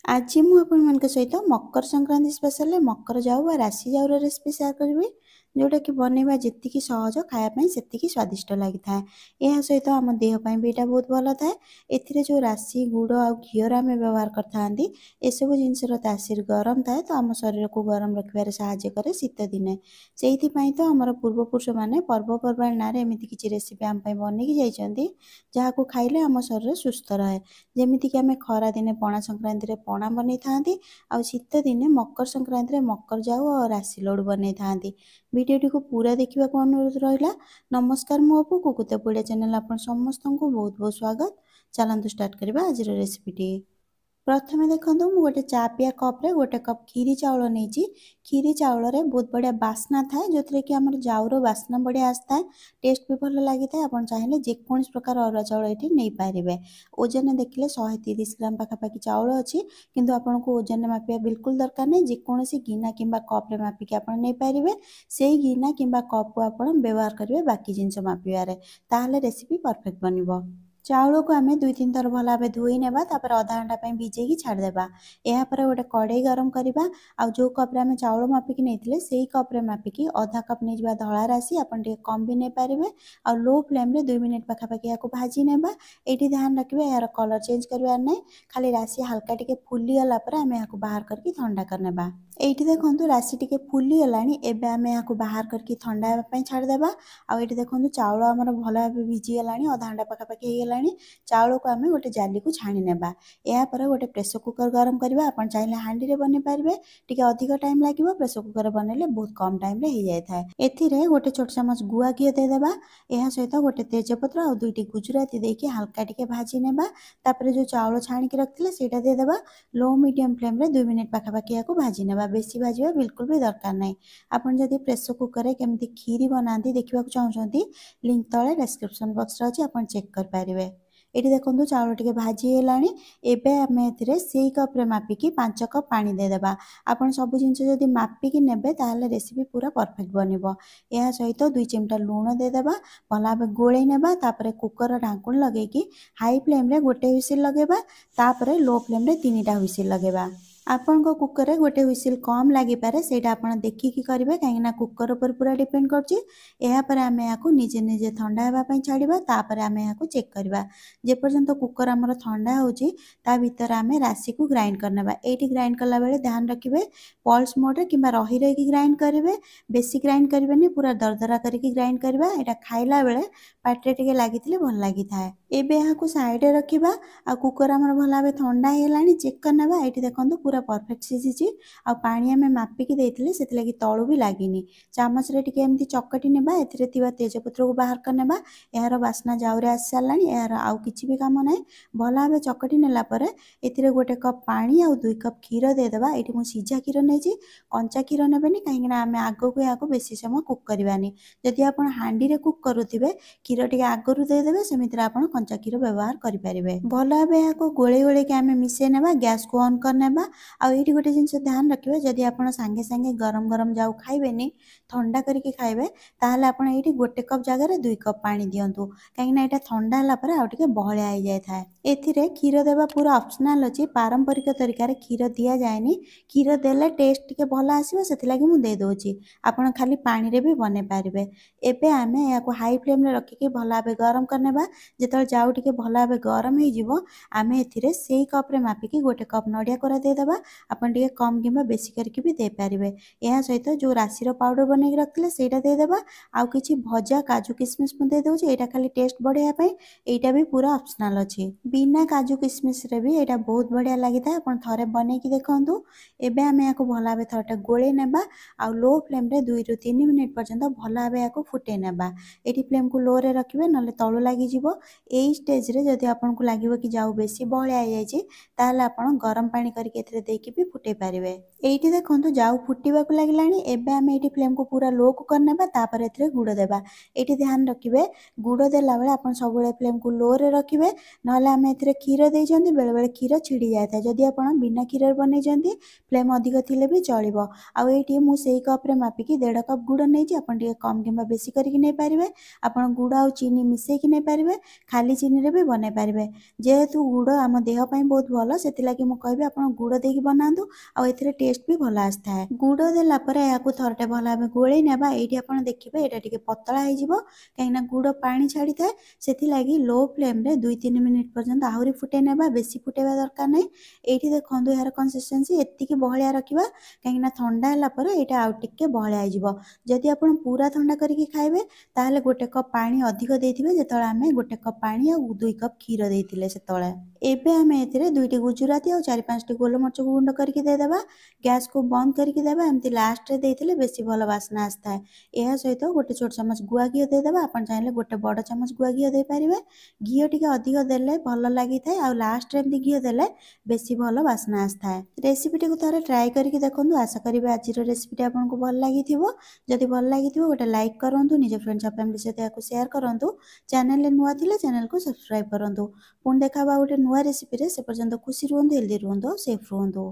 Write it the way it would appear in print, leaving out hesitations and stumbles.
आज ମୁଁ ଆପଣମାନଙ୍କ ସହିତ ମକର ସଂକ୍ରାନ୍ତି ସ୍ପେଶାଲରେ ମକର ଜାଉ ବା ରାଶି ଜାଉର ରେସିପି ସେୟାର କରିବି, ଯେଉଁଟାକି ବନେଇବା ଯେତିକି ସହଜ ଖାଇବା ପାଇଁ ସେତିକି ସ୍ୱାଦିଷ୍ଟ ଲାଗିଥାଏ। ଏହା ସହିତ ଆମ ଦେହ ପାଇଁ ବି ଏଇଟା ବହୁତ ଭଲ ଥାଏ। ଏଥିରେ ଯେଉଁ ରାଶି, ଗୁଡ଼ ଆଉ ଘିଅର ଆମେ ବ୍ୟବହାର କରିଥାନ୍ତି, ଏସବୁ ଜିନିଷର ତାସିର ଗରମ ଥାଏ, ତ ଆମ ଶରୀରକୁ ଗରମ ରଖିବାରେ ସାହାଯ୍ୟ କରେ ଶୀତ ଦିନେ। ସେଇଥିପାଇଁ ତ ଆମର ପୂର୍ବପୁରୁଷମାନେ ପର୍ବପର୍ବାଣି ନାଁରେ ଏମିତି କିଛି ରେସିପି ଆମ ପାଇଁ ବନେଇକି ଯାଇଛନ୍ତି, ଯାହାକୁ ଖାଇଲେ ଆମ ଶରୀର ସୁସ୍ଥ ରହେ। ଯେମିତିକି ଆମେ ଖରାଦିନେ ପଣା ସଂକ୍ରାନ୍ତିରେ ପଣା ବନେଇଥାନ୍ତି, ଆଉ ଶୀତ ଦିନେ ମକର ସଂକ୍ରାନ୍ତିରେ ମକର ଜାଉ ଆଉ ରାଶି ଲଡ଼ୁ ବନେଇଥାନ୍ତି। ଭିଡ଼ିଓଟିକୁ ପୁରା ଦେଖିବାକୁ ଅନୁରୋଧ ରହିଲା। ନମସ୍କାର, ମୁଁ ଅପୁ, କୁକୁତ ପୁଡ଼ିଆ ଚ୍ୟାନେଲ ଆପଣ ସମସ୍ତଙ୍କୁ ବହୁତ ବହୁତ ସ୍ୱାଗତ। ଚାଲନ୍ତୁ ଷ୍ଟାର୍ଟ କରିବା ଆଜିର ରେସିପିଟି। ପ୍ରଥମେ ଦେଖନ୍ତୁ, ମୁଁ ଗୋଟେ ଚା ପିଆ କପ୍ରେ ଗୋଟେ କପ୍ କ୍ଷୀରି ଚାଉଳ ନେଇଛି। କ୍ଷୀରି ଚାଉଳରେ ବହୁତ ବଢ଼ିଆ ବାସ୍ନା ଥାଏ, ଯେଉଁଥିରେ କି ଆମର ଜାଉର ବାସ୍ନା ବଢ଼ିଆ ଆସିଥାଏ, ଟେଷ୍ଟ ବି ଭଲ ଲାଗିଥାଏ। ଆପଣ ଚାହିଁଲେ ଯେକୌଣସି ପ୍ରକାର ଅରୁଆ ଚାଉଳ ଏଠି ନେଇପାରିବେ। ଓଜନ ଦେଖିଲେ 130 ଗ୍ରାମ ପାଖାପାଖି ଚାଉଳ ଅଛି, କିନ୍ତୁ ଆପଣଙ୍କୁ ଓଜନରେ ମାପିବା ବିଲକୁଲ ଦରକାର ନାହିଁ। ଯେକୌଣସି ଗିନା କିମ୍ବା କପ୍ରେ ମାପିକି ଆପଣ ନେଇପାରିବେ। ସେଇ ଗିନା କିମ୍ବା କପ୍କୁ ଆପଣ ବ୍ୟବହାର କରିବେ ବାକି ଜିନିଷ ମାପିବାରେ, ତାହେଲେ ରେସିପି ପରଫେକ୍ଟ ବନିବ। ଚାଉଳକୁ ଆମେ 2-3 ଥର ଭଲ ଭାବେ ଧୋଇ ନେବା, ତାପରେ ଅଧା ଘଣ୍ଟା ପାଇଁ ଭିଜେଇକି ଛାଡ଼ିଦେବା। ଏହାପରେ ଗୋଟେ କଡ଼େଇ ଗରମ କରିବା, ଆଉ ଯେଉଁ କପ୍ରେ ଆମେ ଚାଉଳ ମାପିକି ନେଇଥିଲେ ସେଇ କପ୍ରେ ମାପିକି ଅଧା କପ୍ ନେଇଯିବା ଧଳା ରାଶି। ଆପଣ ଟିକେ କମ୍ ବି ନେଇପାରିବେ, ଆଉ ଲୋ ଫ୍ଲେମ୍ରେ 2 ମିନିଟ୍ ପାଖାପାଖି ଏହାକୁ ଭାଜି ନେବା। ଏଇଠି ଧ୍ୟାନ ରଖିବେ ଏହାର କଲର୍ ଚେଞ୍ଜ କରିବାର ନାହିଁ, ଖାଲି ରାଶି ହାଲକା ଟିକେ ଫୁଲିଗଲା ପରେ ଆମେ ଏହାକୁ ବାହାର କରିକି ଥଣ୍ଡା କରିନେବା। ଏଇଠି ଦେଖନ୍ତୁ ରାଶି ଟିକେ ଫୁଲିଗଲାଣି, ଏବେ ଆମେ ଏହାକୁ ବାହାର କରିକି ଥଣ୍ଡା ହେବା ପାଇଁ ଛାଡ଼ିଦେବା। ଆଉ ଏଇଠି ଦେଖନ୍ତୁ ଚାଉଳ ଆମର ଭଲ ଭାବେ ଭିଜିଗଲାଣି, ଅଧା ଘଣ୍ଟା ପାଖାପାଖି ହେଇଗଲାଣି। ଚାଉଳକୁ ଆମେ ଗୋଟେ ଜାଲିକୁ ଛାଣି ନେବା। ଏହାପରେ ଗୋଟେ ପ୍ରେସର କୁକର ଗରମ କରିବା। ଆପଣ ଚାହିଁଲେ ହାଣ୍ଡିରେ ବନେଇ ପାରିବେ, ଟିକେ ଅଧିକ ଟାଇମ୍ ଲାଗିବ। ପ୍ରେସର କୁକର ବନେଇଲେ ବହୁତ କମ୍ ଟାଇମ୍ରେ ହେଇଯାଇଥାଏ। ଏଥିରେ ଗୋଟେ ଛୋଟ ଚାମଚ ଗୁଆ ଘିଅ ଦେଇଦେବା। ଏହା ସହିତ ଗୋଟେ ତେଜପତ୍ର ଆଉ 2ଟି ଗୁଜୁରାତି ଦେଇକି ହାଲକା ଟିକେ ଭାଜି ନେବା। ତାପରେ ଯେଉଁ ଚାଉଳ ଛାଣିକି ରଖିଥିଲେ ସେଇଟା ଦେଇଦେବା। ଲୋ ମିଡ଼ିୟମ୍ ଫ୍ଲେମ୍ରେ 2 ମିନିଟ୍ ପାଖାପାଖି ଏହାକୁ ଭାଜି ନେବା। ବେଶୀ ଭାଜିବା ବିଲକୁଲ ବି ଦରକାର ନାହିଁ। ଆପଣ ଯଦି ପ୍ରେସର କୁକରରେ କେମିତି କ୍ଷୀରି ବନାନ୍ତି ଦେଖିବାକୁ ଚାହୁଁଛନ୍ତି, ଲିଙ୍କ ତଳେ ଡେସ୍କ୍ରିପସନ୍ ବକ୍ସରେ ଅଛି, ଆପଣ ଚେକ୍ କରିପାରିବେ। ଏଠି ଦେଖନ୍ତୁ ଚାଉଳ ଟିକେ ଭାଜି ହେଲାଣି। ଏବେ ଆମେ ଏଥିରେ ସେଇ କପ୍ରେ ମାପିକି 5 କପ୍ ପାଣି ଦେଇଦେବା। ଆପଣ ସବୁ ଜିନିଷ ଯଦି ମାପିକି ନେବେ ତାହେଲେ ରେସିପି ପୁରା ପରଫେକ୍ଟ ବନିବ। ଏହା ସହିତ 2 ଚିମଟା ଲୁଣ ଦେଇଦେବା, ଭଲ ଭାବେ ଗୋଳେଇ ନେବା। ତାପରେ କୁକରର ଢାଙ୍କୁଣି ଲଗେଇକି ହାଇ ଫ୍ଲେମ୍ରେ ଗୋଟେ ହୁଇସିଲ୍ ଲଗେଇବା, ତାପରେ ଲୋ ଫ୍ଲେମ୍ରେ 3ଟା ହୁଇସିଲ୍ ଲଗେଇବା। ଆପଣଙ୍କ କୁକରରେ ଗୋଟେ ହୁଇସିଲ୍ କମ୍ ଲାଗିପାରେ, ସେଇଟା ଆପଣ ଦେଖିକି କରିବେ, କାହିଁକିନା କୁକର ଉପରେ ପୁରା ଡିପେଣ୍ଡ କରୁଛି। ଏହାପରେ ଆମେ ଏହାକୁ ନିଜେ ନିଜେ ଥଣ୍ଡା ହେବା ପାଇଁ ଛାଡ଼ିବା, ତାପରେ ଆମେ ଏହାକୁ ଚେକ୍ କରିବା। ଯେପର୍ଯ୍ୟନ୍ତ କୁକର ଆମର ଥଣ୍ଡା ହେଉଛି, ତା ଭିତରେ ଆମେ ରାଶିକୁ ଗ୍ରାଇଣ୍ଡ କରିନେବା। ଏଇଠି ଗ୍ରାଇଣ୍ଡ କଲାବେଳେ ଧ୍ୟାନ ରଖିବେ ପଲ୍ସ ମୋଡ଼ରେ କିମ୍ବା ରହି ରହିକି ଗ୍ରାଇଣ୍ଡ କରିବେ। ବେଶୀ ଗ୍ରାଇଣ୍ଡ କରିବେନି, ପୁରା ଦରଦରା କରିକି ଗ୍ରାଇଣ୍ଡ କରିବା। ଏଇଟା ଖାଇଲା ବେଳେ ପାଟିରେ ଟିକେ ଲାଗିଥିଲେ ଭଲ ଲାଗିଥାଏ। ଏବେ ଏହାକୁ ସାଇଡ଼ରେ ରଖିବା। ଆଉ କୁକର ଆମର ଭଲ ଭାବେ ଥଣ୍ଡା ହେଇଗଲାଣି, ଚେକ୍ କରିନେବା। ଏଇଠି ଦେଖନ୍ତୁ ପୁରା ପରଫେକ୍ଟ ସିଝିଛି, ଆଉ ପାଣି ଆମେ ମାପିକି ଦେଇଥିଲେ ସେଥିଲାଗି ତଳୁ ବି ଲାଗିନି। ଚାମଚରେ ଟିକେ ଏମିତି ଚକଟି ନେବା। ଏଥିରେ ଥିବା ତେଜପତ୍ରକୁ ବାହାର କରିନେବା। ଏହାର ବାସ୍ନା ଜାଉରେ ଆସି ସାରିଲାଣି, ଏହାର ଆଉ କିଛି ବି କାମ ନାହିଁ। ଭଲ ଭାବେ ଚକଟି ନେଲା ପରେ ଏଥିରେ ଗୋଟେ କପ୍ ପାଣି ଆଉ 2 କପ୍ କ୍ଷୀର ଦେଇଦେବା। ଏଇଠି ମୁଁ ସିଝା କ୍ଷୀର ନେଇଛି, କଞ୍ଚା କ୍ଷୀର ନେବେନି, କାହିଁକିନା ଆମେ ଆଗକୁ ଏହାକୁ ବେଶୀ ସମୟ କୁକ୍ କରିବାନି। ଯଦି ଆପଣ ହାଣ୍ଡିରେ କୁକ୍ କରୁଥିବେ, କ୍ଷୀର ଟିକେ ଆଗରୁ ଦେଇଦେବେ, ସେମିତିରେ ଆପଣ କଞ୍ଚା କ୍ଷୀର ବ୍ୟବହାର କରିପାରିବେ। ଭଲ ଭାବେ ଏହାକୁ ଗୋଳେଇ ଗୋଳେଇକି ଆମେ ମିଶାଇ ନେବା। ଗ୍ୟାସ୍କୁ ଅନ୍ କରିନେବା। ଆଉ ଏଇଠି ଗୋଟେ ଜିନିଷ ଧ୍ୟାନ ରଖିବେ, ଯଦି ଆପଣ ସାଙ୍ଗେ ସାଙ୍ଗେ ଗରମ ଗରମ ଜାଉ ଖାଇବେନି, ଥଣ୍ଡା କରିକି ଖାଇବେ, ତାହେଲେ ଆପଣ ଏଇଠି ଗୋଟେ କପ୍ ଜାଗାରେ 2 କପ୍ ପାଣି ଦିଅନ୍ତୁ, କାହିଁକିନା ଏଇଟା ଥଣ୍ଡା ହେଲା ପରେ ଆଉ ଟିକେ ବହଳିଆ ହେଇଯାଇଥାଏ। ଏଥିରେ କ୍ଷୀର ଦେବା ପୁରା ଅପସନାଲ୍ ଅଛି, ପାରମ୍ପରିକ ତରିକାରେ କ୍ଷୀର ଦିଆଯାଏନି। କ୍ଷୀର ଦେଲେ ଟେଷ୍ଟ ଟିକେ ଭଲ ଆସିବ, ସେଥିଲାଗି ମୁଁ ଦେଇଦେଉଛି। ଆପଣ ଖାଲି ପାଣିରେ ବି ବନେଇ ପାରିବେ। ଏବେ ଆମେ ଏହାକୁ ହାଇ ଫ୍ଲେମ୍ରେ ରଖିକି ଭଲ ଭାବେ ଗରମ କରିନେବା। ଯେତେବେଳେ ଜାଉ ଟିକେ ଭଲ ଭାବେ ଗରମ ହେଇଯିବ, ଆମେ ଏଥିରେ ସେଇ କପ୍ରେ ମାପିକି ଗୋଟେ କପ୍ ନଡ଼ିଆ କୋରା ଦେଇଦେବା। ଆପଣ ଟିକେ କମ୍ କିମ୍ବା ବେଶୀ କରିକି ବି ଦେଇପାରିବେ। ଏହା ସହିତ ଯେଉଁ ରାଶିର ପାଉଡ଼ର ବନେଇକି ରଖିଥିଲେ ସେଇଟା ଦେଇଦେବା। ଆଉ କିଛି ଭଜା କାଜୁ କିସମିସ୍ ମୁଁ ଦେଇଦେଉଛି, ଏଇଟା ଖାଲି ଟେଷ୍ଟ ବଢ଼ାଇବା ପାଇଁ। ଏଇଟା ବି ପୁରା ଅପସନାଲ୍ ଅଛି। ବିନା କାଜୁ କିସମିସ୍ରେ ବି ଏଇଟା ବହୁତ ବଢ଼ିଆ ଲାଗିଥାଏ। ଆପଣ ଥରେ ବନେଇକି ଦେଖନ୍ତୁ। ଏବେ ଆମେ ଏହାକୁ ଭଲ ଭାବେ ଥରଟେ ଗୋଳେଇ ନେବା, ଆଉ ଲୋ ଫ୍ଲେମ୍ରେ 2ରୁ 3 ମିନିଟ୍ ପର୍ଯ୍ୟନ୍ତ ଭଲ ଭାବେ ଏହାକୁ ଫୁଟେଇ ନେବା। ଏଠି ଫ୍ଲେମ୍କୁ ଲୋରେ ରଖିବେ, ନହେଲେ ତଳୁ ଲାଗିଯିବ। ଏଇ ଷ୍ଟେଜ୍ରେ ଯଦି ଆପଣଙ୍କୁ ଲାଗିବ କି ଜାଉ ବେଶୀ ବହଳିଆ ହେଇଯାଇଛି, ତାହେଲେ ଆପଣ ଗରମ ପାଣି କରିକି ଏଥିରେ एथिरे देकी भी फुटे पारिबे। एइठी देखंतु जाऊ फुटिबाकू लागिलाणी। एबे आमे एइठी फ्लेम को पूरा लो को करनेबा तापर एथिरे गुड़ देबा। एइठी ध्यान रखिबे गुड़ देला बेले आपण सबुळे फ्लेम को लो रे रखिबे नहले आमे एथिरे क्षीर देइछंती बेले बेले क्षीर छिड़ी जायता। जदि आपण बिना क्षीर बनेइछंती फ्लेम अधिक थिले भी चलिबो। आउ एइठी मु सेई कप रे मापिकी 1.5 कप गुड़ नेइछि। आपण टिके कम किंबा बेसी करिकि नै पारिबे। आपण गुड़ आउ चीनी मिसेइकि नै पारिबे। खाली चीनी रे भी बनै पारिबे। जेहेतु गुड़ आम देह पई बहुत भलो सेतिलागि मु कहबी आपण गुड़ देइकि बनांतु आउ एथिरे टेस्ट भी भलो आस्ताय। गुड़ देला परे याकू थरटे भलो भाबे गोळेइ नेबा। एइठी आपण देखिबे एटा टिके पतला हेइ जिवो काहेकि गुड़ पानी छाड़ी थाए सेतिलागि लो फ्लेम रे 2-3 मिनिट पर्यंत आहुरी फुटे नेबा। बेसी फुटेबा दरकार नै। एइठी देखंतु यार कंसिस्टेंसी एतिकी बहलिया रखिबा काहेकि ठंडा होला परे एटा आउ टिके बहलिया हेइ जिवो। जदि आपण पूरा ठंडा करिकि खाइबे ताहले 1 कप पानी अधिक देइथिबे जेतळे आमे 1 कप पानी आ 2 कप क्षीर देइथिले सेतळे। एबे आमे एथिरे 2टी गुजराती और 4-5टी गोलमरिच गुंड करिकि दे देबा। गैस को बंद करिकि देबा। एमती लास्ट रे देइथिले बेसी भलो वासना आस्ताय। एहा सहित 1 छोट चमच गुआ घिओ दे देबा। आपण चाहिले 1 बड़ चमच गुआ घिओ दे पारिबे। घिओ टिके अधिक देले भलो लागि थाए आ लास्ट रे एमती घिओ देले बेसी भलो वासना आस्ताय। रेसिपी को थोड़े ट्राई करिकि देखंतु। आशा करिबे आजिर रेसिपी आपनको भल लागिथिबो। जदि भल लागिथिबो गोटे लाइक करंतु। निज फ्रेंड्स और फैमिली सहित याको शेयर करंतु। चैनल रे नुआ थिले चैनल को सब्सक्राइब करंतु। पुणी देखा गोटे नुआ रेसिपी रे। से पर्यंत खुशी रुहंतु, हेल्दी रुहंतु, सेफ रुहंतु।